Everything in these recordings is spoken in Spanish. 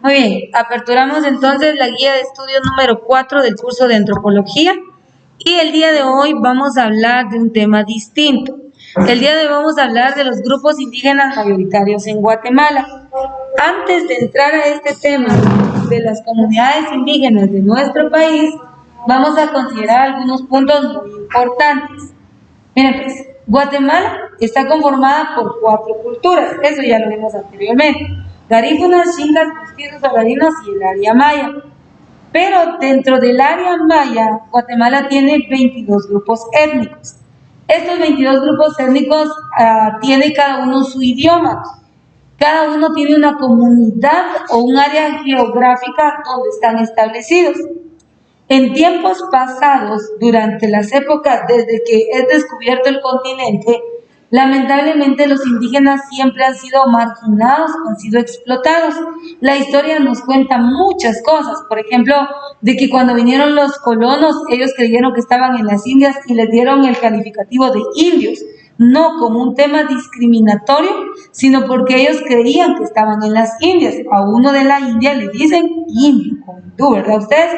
Muy bien, aperturamos entonces la guía de estudio número 4 del curso de antropología y el día de hoy vamos a hablar de un tema distinto. El día de hoy vamos a hablar de los grupos indígenas mayoritarios en Guatemala. Antes de entrar a este tema de las comunidades indígenas de nuestro país, vamos a considerar algunos puntos muy importantes. Miren, pues, Guatemala está conformada por 4 culturas, eso ya lo vimos anteriormente: garífunas, chingas, mestizos, saladinos y el área maya. Pero dentro del área maya, Guatemala tiene 22 grupos étnicos. Estos 22 grupos étnicos tiene cada uno su idioma. Cada uno tiene una comunidad o un área geográfica donde están establecidos. En tiempos pasados, durante las épocas desde que es descubierto el continente, lamentablemente los indígenas siempre han sido marginados, han sido explotados. La historia nos cuenta muchas cosas, por ejemplo, de que cuando vinieron los colonos, ellos creyeron que estaban en las Indias y les dieron el calificativo de indios, no como un tema discriminatorio, sino porque ellos creían que estaban en las Indias. A uno de la India le dicen indio, con hindú, ¿verdad ustedes?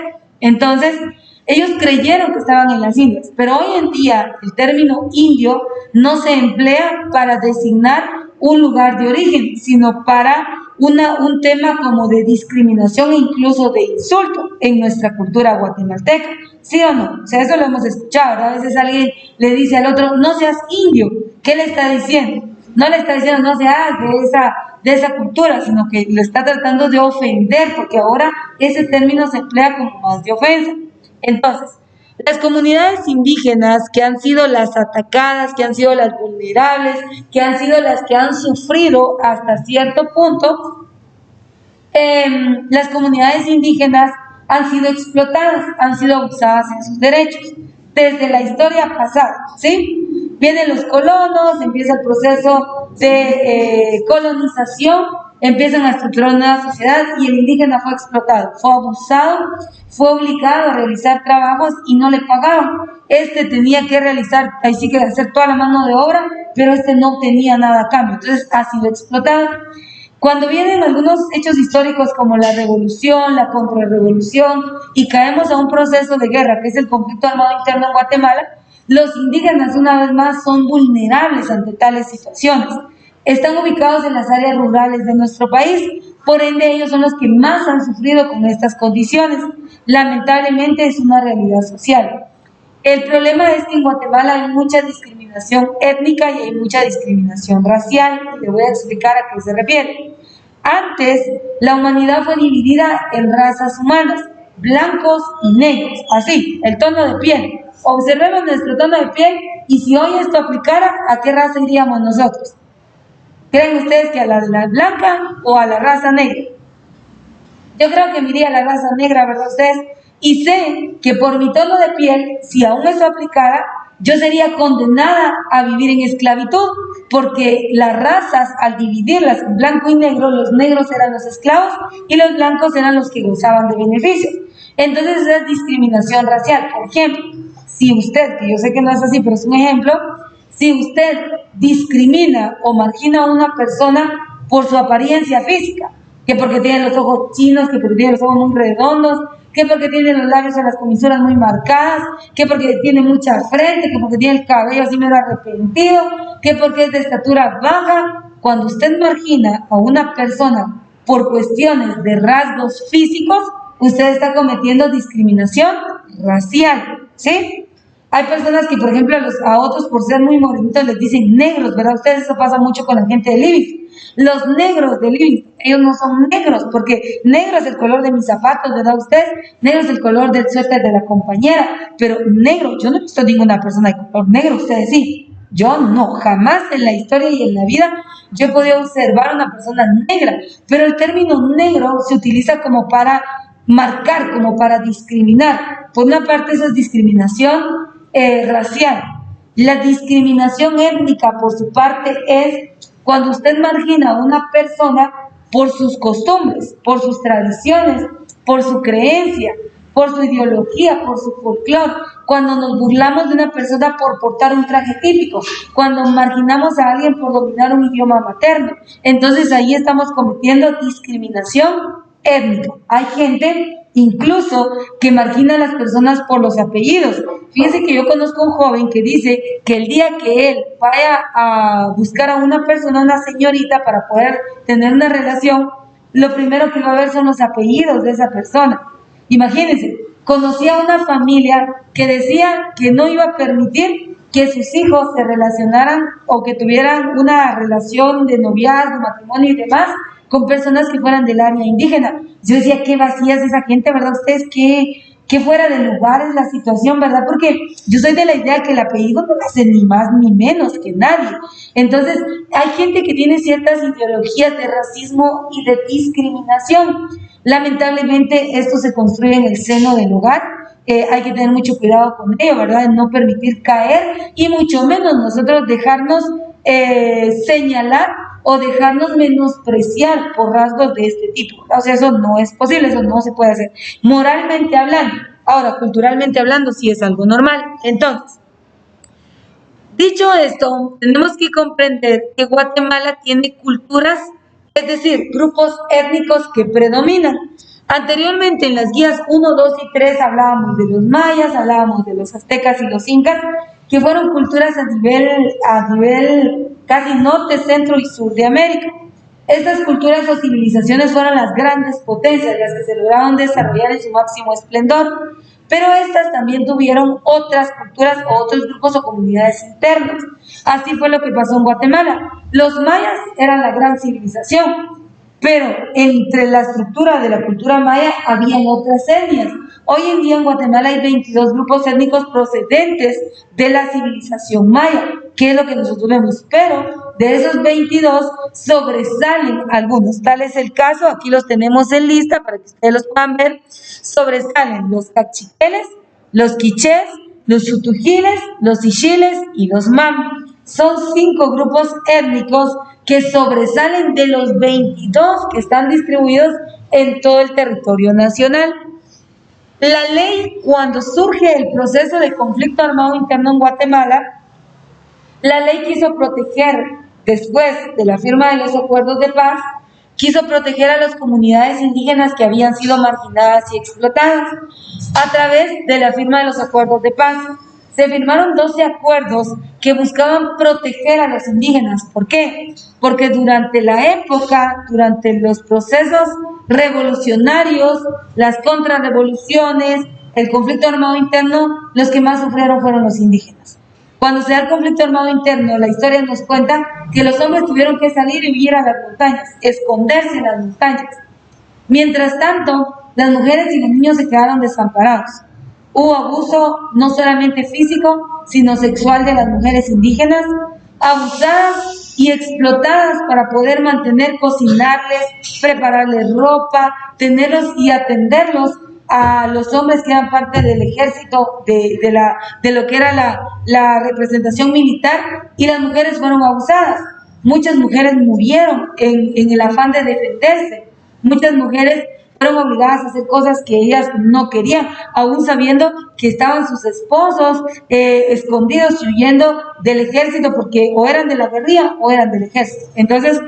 Entonces, ellos creyeron que estaban en las Indias, pero hoy en día el término indio no se emplea para designar un lugar de origen, sino para un tema como de discriminación e incluso de insulto en nuestra cultura guatemalteca. ¿Sí o no? O sea, eso lo hemos escuchado, ¿verdad? A veces alguien le dice al otro, no seas indio. ¿Qué le está diciendo? No le está diciendo no seas de esa cultura, sino que lo está tratando de ofender, porque ahora ese término se emplea como más de ofensa. Entonces, las comunidades indígenas que han sido las atacadas, que han sido las vulnerables, que han sido las que han sufrido hasta cierto punto, las comunidades indígenas han sido explotadas, han sido abusadas en sus derechos, desde la historia pasada, ¿sí? Vienen los colonos, empieza el proceso de colonización, empiezan a estructurar una sociedad y el indígena fue explotado, fue abusado, fue obligado a realizar trabajos y no le pagaban. Tenía que realizar, ahí sí que hacer toda la mano de obra, pero no obtenía nada a cambio, entonces ha sido explotado. Cuando vienen algunos hechos históricos como la revolución, la contrarrevolución y caemos a un proceso de guerra que es el conflicto armado interno en Guatemala, los indígenas una vez más son vulnerables ante tales situaciones. Están ubicados en las áreas rurales de nuestro país, por ende ellos son los que más han sufrido con estas condiciones. Lamentablemente es una realidad social. El problema es que en Guatemala hay mucha discriminación étnica y hay mucha discriminación racial, y le voy a explicar a qué se refiere. Antes, la humanidad fue dividida en razas humanas, blancos y negros, así, el tono de piel. Observemos nuestro tono de piel y si hoy esto aplicara, ¿a qué raza iríamos nosotros? ¿Creen ustedes que a la blanca o a la raza negra? Yo creo que me iría a la raza negra, ¿verdad ustedes? Y sé que por mi tono de piel, si aún eso aplicara, yo sería condenada a vivir en esclavitud, porque las razas, al dividirlas en blanco y negro, los negros eran los esclavos y los blancos eran los que gozaban de beneficios. Entonces es discriminación racial. Por ejemplo, si usted, que yo sé que no es así, pero es un ejemplo, si usted discrimina o margina a una persona por su apariencia física, que porque tiene los ojos chinos, que porque tiene los ojos muy redondos, que porque tiene los labios o las comisuras muy marcadas, que porque tiene mucha frente, que porque tiene el cabello así medio arrepentido, que porque es de estatura baja. Cuando usted margina a una persona por cuestiones de rasgos físicos, usted está cometiendo discriminación racial, ¿sí? Hay personas que, por ejemplo, a otros por ser muy morenitos les dicen negros, ¿verdad? Ustedes, eso pasa mucho con la gente de Livingston. Los negros de Livingston, ellos no son negros, porque negro es el color de mis zapatos, ¿verdad ustedes? Negro es el color del suéter de la compañera, pero negro, yo no he visto ninguna persona de color negro, ustedes sí. Yo no, jamás en la historia y en la vida yo he podido observar a una persona negra, pero el término negro se utiliza como para marcar, como para discriminar. Por una parte eso es discriminación racial. La discriminación étnica, por su parte, es cuando usted margina a una persona por sus costumbres, por sus tradiciones, por su creencia, por su ideología, por su folclore, cuando nos burlamos de una persona por portar un traje típico, cuando marginamos a alguien por dominar un idioma materno. Entonces ahí estamos cometiendo discriminación étnico. Hay gente incluso que margina a las personas por los apellidos. Fíjense que yo conozco a un joven que dice que el día que él vaya a buscar a una persona, una señorita, para poder tener una relación, lo primero que va a ver son los apellidos de esa persona. Imagínense, conocí a una familia que decía que no iba a permitir que sus hijos se relacionaran o que tuvieran una relación de noviazgo, matrimonio y demás con personas que fueran del área indígena. Yo decía, qué vacía es esa gente, ¿verdad? Ustedes, qué fuera de lugar es la situación, ¿verdad? Porque yo soy de la idea que el apellido no hace ni más ni menos que nadie. Entonces, hay gente que tiene ciertas ideologías de racismo y de discriminación. Lamentablemente, esto se construye en el seno del hogar. Hay que tener mucho cuidado con ello, ¿verdad? No permitir caer y mucho menos nosotros dejarnos señalar o dejarnos menospreciar por rasgos de este tipo. O sea, eso no es posible, eso no se puede hacer. Moralmente hablando, ahora culturalmente hablando, sí es algo normal. Entonces, dicho esto, tenemos que comprender que Guatemala tiene culturas, es decir, grupos étnicos que predominan. Anteriormente en las guías 1, 2 y 3 hablábamos de los mayas, hablábamos de los aztecas y los incas, que fueron culturas a nivel casi norte, centro y sur de América. Estas culturas o civilizaciones fueron las grandes potencias, las que se lograron desarrollar en su máximo esplendor, pero estas también tuvieron otras culturas o otros grupos o comunidades internas. Así fue lo que pasó en Guatemala. Los mayas eran la gran civilización, pero entre la estructura de la cultura maya habían otras etnias. Hoy en día en Guatemala hay 22 grupos étnicos procedentes de la civilización maya, que es lo que nosotros vemos, pero de esos 22 sobresalen algunos. Tal es el caso, aquí los tenemos en lista para que ustedes los puedan ver. Sobresalen los cachiqueles, los quichés, los chutujiles, los ixiles y los mam. Son 5 grupos étnicos que sobresalen de los 22 que están distribuidos en todo el territorio nacional. La ley, cuando surge el proceso de conflicto armado interno en Guatemala, la ley quiso proteger, después de la firma de los acuerdos de paz, quiso proteger a las comunidades indígenas que habían sido marginadas y explotadas a través de la firma de los acuerdos de paz. Se firmaron 12 acuerdos que buscaban proteger a los indígenas. ¿Por qué? Porque durante la época, durante los procesos revolucionarios, las contrarrevoluciones, el conflicto armado interno, los que más sufrieron fueron los indígenas. Cuando se da el conflicto armado interno, la historia nos cuenta que los hombres tuvieron que salir y huir a las montañas, esconderse en las montañas. Mientras tanto, las mujeres y los niños se quedaron desamparados. Hubo abuso no solamente físico, sino sexual de las mujeres indígenas, abusadas y explotadas para poder mantener, cocinarles, prepararles ropa, tenerlos y atenderlos a los hombres que eran parte del ejército, de lo que era la representación militar, y las mujeres fueron abusadas. Muchas mujeres murieron en el afán de defenderse. Muchas mujeres fueron obligadas a hacer cosas que ellas no querían, aún sabiendo que estaban sus esposos escondidos y huyendo del ejército, porque o eran de la guerrilla o eran del ejército. Entonces,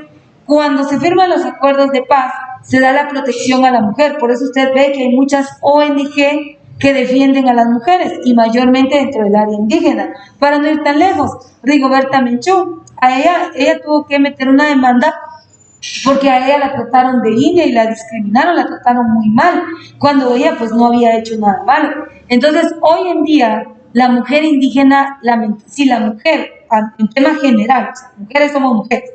cuando se firman los acuerdos de paz, se da la protección a la mujer. Por eso usted ve que hay muchas ONG que defienden a las mujeres, y mayormente dentro del área indígena. Para no ir tan lejos, Rigoberta Menchú, a ella tuvo que meter una demanda porque a ella la trataron de india y la discriminaron, la trataron muy mal, cuando ella pues no había hecho nada malo. Entonces, hoy en día, la mujer indígena, si la mujer, en tema general, o sea, mujeres somos mujeres,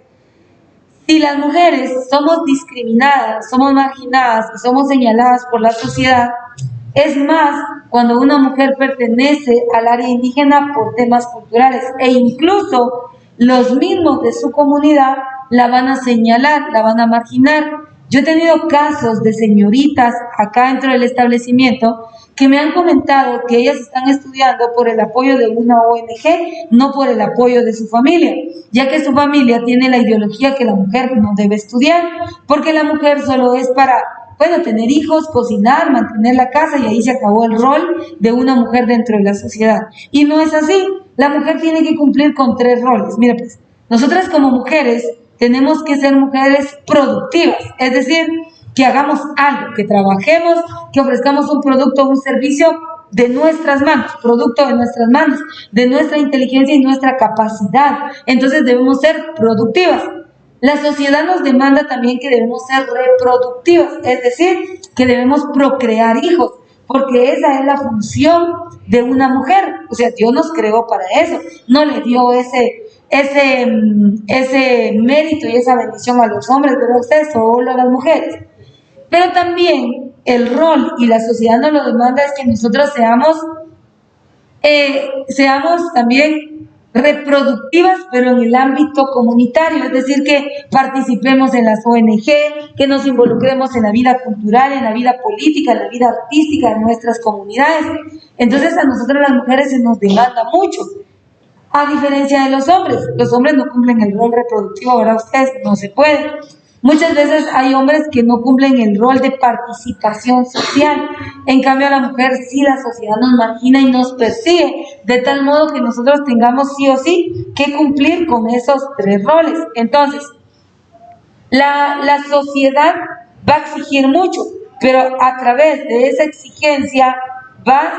si las mujeres somos discriminadas, somos marginadas y somos señaladas por la sociedad, es más cuando una mujer pertenece al área indígena por temas culturales, e incluso los mismos de su comunidad la van a señalar, la van a marginar. Yo he tenido casos de señoritas acá dentro del establecimiento que me han comentado que ellas están estudiando por el apoyo de una ONG, no por el apoyo de su familia, ya que su familia tiene la ideología que la mujer no debe estudiar, porque la mujer solo es para, bueno, tener hijos, cocinar, mantener la casa, y ahí se acabó el rol de una mujer dentro de la sociedad. Y no es así. La mujer tiene que cumplir con 3 roles. Mira pues, nosotras como mujeres tenemos que ser mujeres productivas, es decir, que hagamos algo, que trabajemos, que ofrezcamos un producto o un servicio de nuestras manos, producto de nuestras manos, de nuestra inteligencia y nuestra capacidad. Entonces debemos ser productivas. La sociedad nos demanda también que debemos ser reproductivas, es decir, que debemos procrear hijos, porque esa es la función de una mujer. O sea, Dios nos creó para eso, no le dio ese mérito y esa bendición a los hombres, pero usted solo a las mujeres. Pero también el rol y la sociedad nos lo demanda es que nosotros seamos también reproductivas, pero en el ámbito comunitario, es decir, que participemos en las ONG, que nos involucremos en la vida cultural, en la vida política, en la vida artística de nuestras comunidades. Entonces a nosotros las mujeres se nos demanda mucho, a diferencia de los hombres no cumplen el rol reproductivo, ¿verdad? Ustedes no se puede. Muchas veces hay hombres que no cumplen el rol de participación social. En cambio, a la mujer sí la sociedad nos margina y nos persigue, de tal modo que nosotros tengamos sí o sí que cumplir con esos 3 roles. Entonces, la sociedad va a exigir mucho, pero a través de esa exigencia va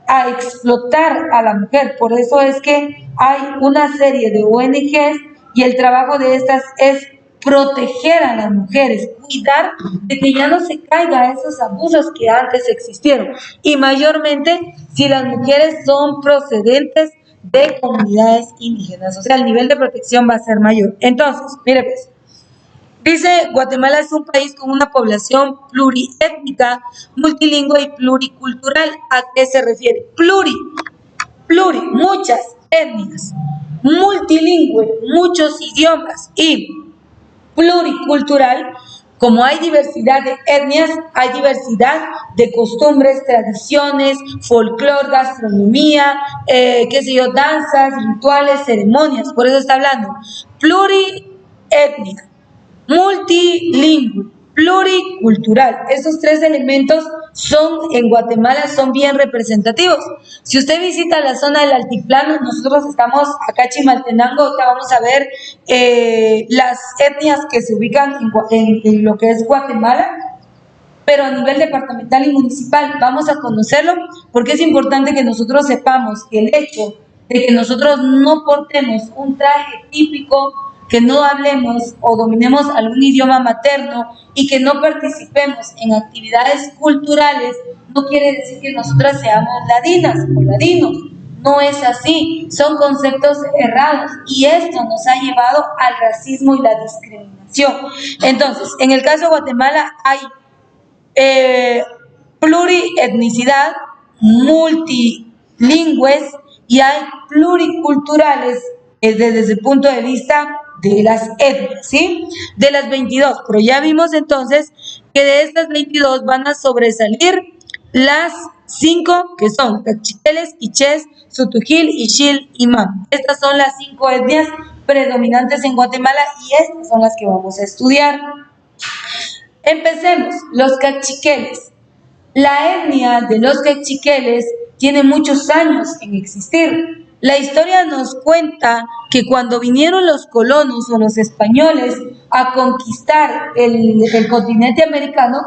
a explotar a la mujer. Por eso es que hay una serie de ONGs y el trabajo de estas es proteger a las mujeres, cuidar de que ya no se caiga a esos abusos que antes existieron, y mayormente si las mujeres son procedentes de comunidades indígenas, o sea, el nivel de protección va a ser mayor. Entonces, mire pues, dice, Guatemala es un país con una población pluriétnica, multilingüe y pluricultural. ¿A qué se refiere? Pluri, muchas etnias, multilingüe, muchos idiomas, y pluricultural, como hay diversidad de etnias, hay diversidad de costumbres, tradiciones, folclore, gastronomía, danzas, rituales, ceremonias. Por eso está hablando plurietnia, multilingüe, pluricultural. Estos 3 elementos en Guatemala son bien representativos. Si usted visita la zona del altiplano, nosotros estamos acá en Chimaltenango, ahorita vamos a ver las etnias que se ubican en lo que es Guatemala, pero a nivel departamental y municipal vamos a conocerlo, porque es importante que nosotros sepamos que el hecho de que nosotros no portemos un traje típico, que no hablemos o dominemos algún idioma materno y que no participemos en actividades culturales, no quiere decir que nosotras seamos ladinas o ladinos. No es así, son conceptos errados y esto nos ha llevado al racismo y la discriminación. Entonces, en el caso de Guatemala hay plurietnicidad, multilingües y hay pluriculturales desde el punto de vista de las etnias, ¿sí? De las 22, pero ya vimos entonces que de estas 22 van a sobresalir las 5 que son cachiqueles, quichés, sutujil, ixil y mam. Estas son las 5 etnias predominantes en Guatemala y estas son las que vamos a estudiar. Empecemos, los cachiqueles. La etnia de los cachiqueles tiene muchos años en existir. La historia nos cuenta que cuando vinieron los colonos o los españoles a conquistar el continente americano,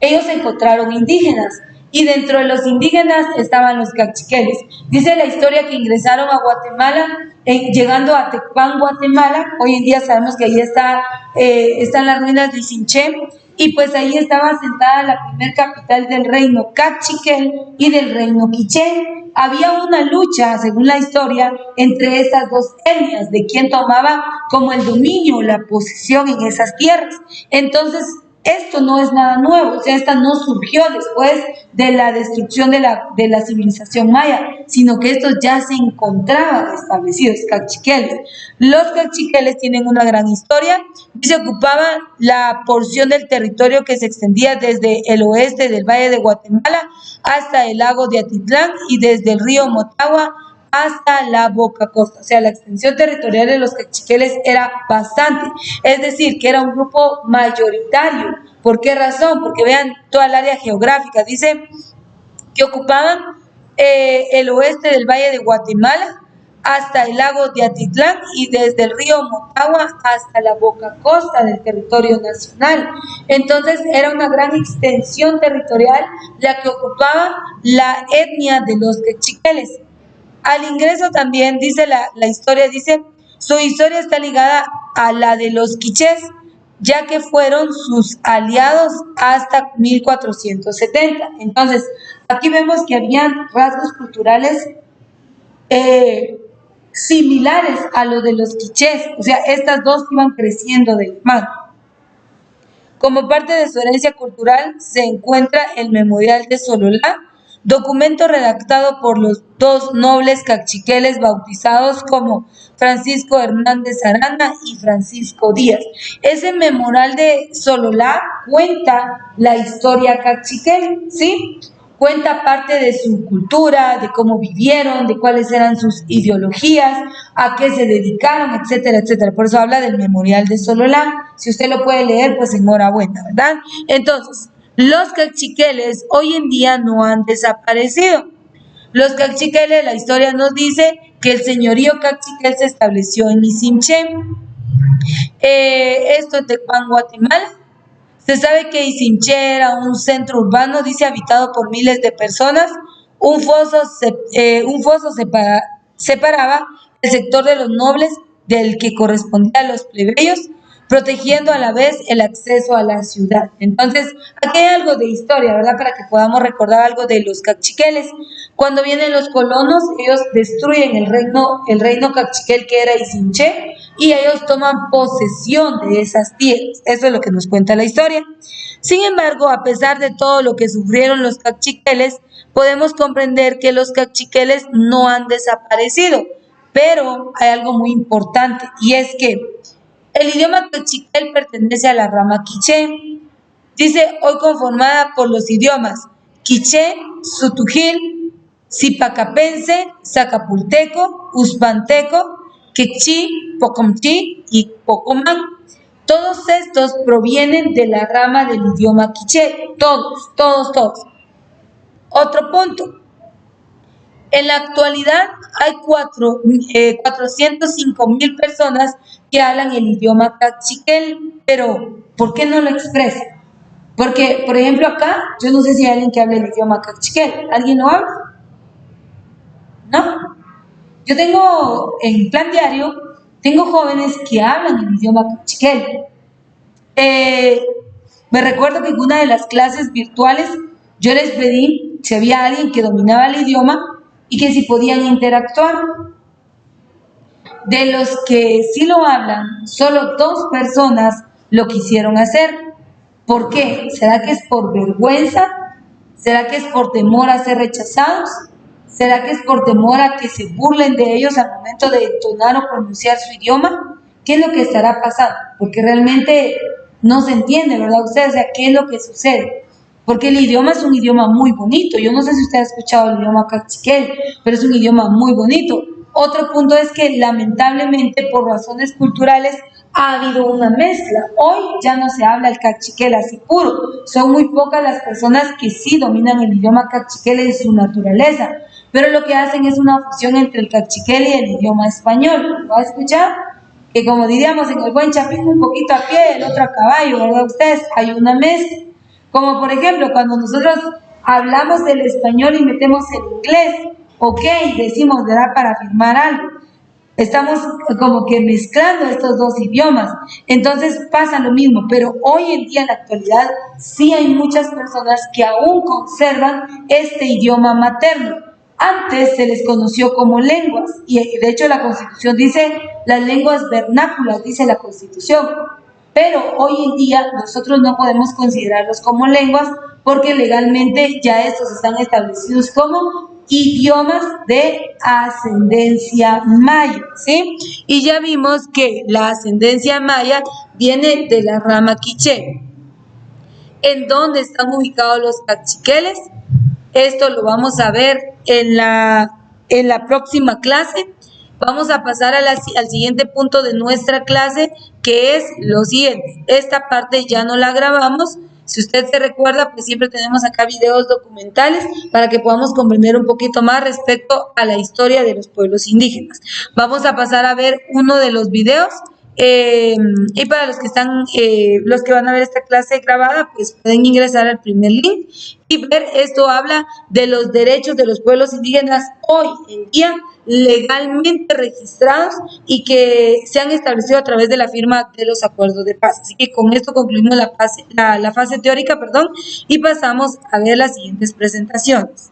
ellos encontraron indígenas y dentro de los indígenas estaban los cachiqueles. Dice la historia que ingresaron a Guatemala, llegando a Tecpan, Guatemala. Hoy en día sabemos que ahí están las ruinas de Izinché, y pues ahí estaba asentada la primer capital del reino cachiquel y del reino quiché. Había una lucha, según la historia, entre estas 2 etnias, de quién tomaba como el dominio o la posesión en esas tierras. Entonces, esto no es nada nuevo, o sea, esta no surgió después de la destrucción de la civilización maya, sino que estos ya se encontraban establecidos, cachiqueles. Los cachiqueles tienen una gran historia y se ocupaban la porción del territorio que se extendía desde el oeste del Valle de Guatemala hasta el lago de Atitlán y desde el río Motagua hasta la Boca Costa. O sea, la extensión territorial de los cachiqueles era bastante, es decir, que era un grupo mayoritario. ¿Por qué razón? Porque vean toda el área geográfica. Dice que ocupaban el oeste del Valle de Guatemala, hasta el lago de Atitlán y desde el río Motagua hasta la boca costa del territorio nacional. Entonces era una gran extensión territorial la que ocupaba la etnia de los quechiqueles. Al ingreso también, dice la historia, dice, su historia está ligada a la de los quichés, ya que fueron sus aliados hasta 1470. Entonces, aquí vemos que habían rasgos culturales similares a los de los quichés, o sea, estas dos iban creciendo de la mano. Como parte de su herencia cultural se encuentra el Memorial de Sololá, documento redactado por los dos nobles cachiqueles bautizados como Francisco Hernández Arana y Francisco Díaz. Ese Memorial de Sololá cuenta la historia cachiquel, ¿sí? Cuenta parte de su cultura, de cómo vivieron, de cuáles eran sus ideologías, a qué se dedicaron, etcétera, etcétera. Por eso habla del Memorial de Sololá. Si usted lo puede leer, pues enhorabuena, ¿verdad? Entonces, los cachiqueles hoy en día no han desaparecido. Los cachiqueles, la historia nos dice que el señorío cachiquel se estableció en Isimché, esto en Tecpan, Guatemala. Se sabe que Isimché era un centro urbano, dice, habitado por miles de personas. Un foso separaba el sector de los nobles del que correspondía a los plebeyos, protegiendo a la vez el acceso a la ciudad. Entonces, aquí hay algo de historia, ¿verdad? Para que podamos recordar algo de los cachiqueles. Cuando vienen los colonos, ellos destruyen el reino cachiquel que era Isimché, y ellos toman posesión de esas tierras. Eso es lo que nos cuenta la historia. Sin embargo, a pesar de todo lo que sufrieron los cachiqueles, podemos comprender que los cachiqueles no han desaparecido, pero hay algo muy importante, y es que el idioma cachiquel pertenece a la rama quiché. Dice, hoy conformada por los idiomas quiché, sutujil, zipacapense, zacapulteco, uspanteco, quechí, pocomchí y pocomán. Todos estos provienen de la rama del idioma quiché. Todos. Otro punto. En la actualidad hay 405,000 personas que hablan el idioma cachiquel, pero ¿por qué no lo expresan? Porque, por ejemplo, acá, yo no sé si hay alguien que hable el idioma cachiquel. ¿Alguien lo habla? ¿No? Yo tengo, en plan diario, tengo jóvenes que hablan el idioma cachiquel. Me recuerdo que en una de las clases virtuales yo les pedí si había alguien que dominaba el idioma y que si podían interactuar. De los que sí lo hablan, solo 2 personas lo quisieron hacer. ¿Por qué? ¿Será que es por vergüenza? ¿Será que es por temor a ser rechazados? ¿Será que es por temor a que se burlen de ellos al momento de entonar o pronunciar su idioma? ¿Qué es lo que estará pasando? Porque realmente no se entiende, ¿verdad? Ustedes, o sea, ¿qué es lo que sucede? Porque el idioma es un idioma muy bonito. Yo no sé si usted ha escuchado el idioma cachiquel, pero es un idioma muy bonito. Otro punto es que lamentablemente por razones culturales ha habido una mezcla. Hoy ya no se habla el cachiquel así puro. Son muy pocas las personas que sí dominan el idioma cachiquel en su naturaleza. Pero lo que hacen es una fusión entre el cachiquel y el idioma español. ¿Va a escuchar? Que como diríamos en el buen chapín, un poquito a pie, el otro a caballo, ¿verdad ustedes? Hay una mezcla. Como por ejemplo, cuando nosotros hablamos del español y metemos el inglés, ok, decimos, ¿verdad? Para afirmar algo. Estamos como que mezclando estos dos idiomas. Entonces pasa lo mismo, pero hoy en día, en la actualidad, sí hay muchas personas que aún conservan este idioma materno. Antes se les conoció como lenguas, y de hecho la Constitución dice las lenguas vernáculas, dice la Constitución. Pero hoy en día nosotros no podemos considerarlos como lenguas porque legalmente ya estos están establecidos como idiomas de ascendencia maya, ¿sí? Y ya vimos que la ascendencia maya viene de la rama quiché. ¿En dónde están ubicados los cachiqueles? Esto lo vamos a ver en la próxima clase. Vamos a pasar al siguiente punto de nuestra clase, que es lo siguiente. Esta parte ya no la grabamos, Si usted se recuerda, pues siempre tenemos acá videos documentales para que podamos comprender un poquito más respecto a la historia de los pueblos indígenas. Vamos a pasar a ver uno de los videos. Y para los que están, los que van a ver esta clase grabada, pues pueden ingresar al primer link y ver. Esto habla de los derechos de los pueblos indígenas hoy en día legalmente registrados y que se han establecido a través de la firma de los acuerdos de paz. Así que con esto concluimos la fase teórica, y pasamos a ver las siguientes presentaciones.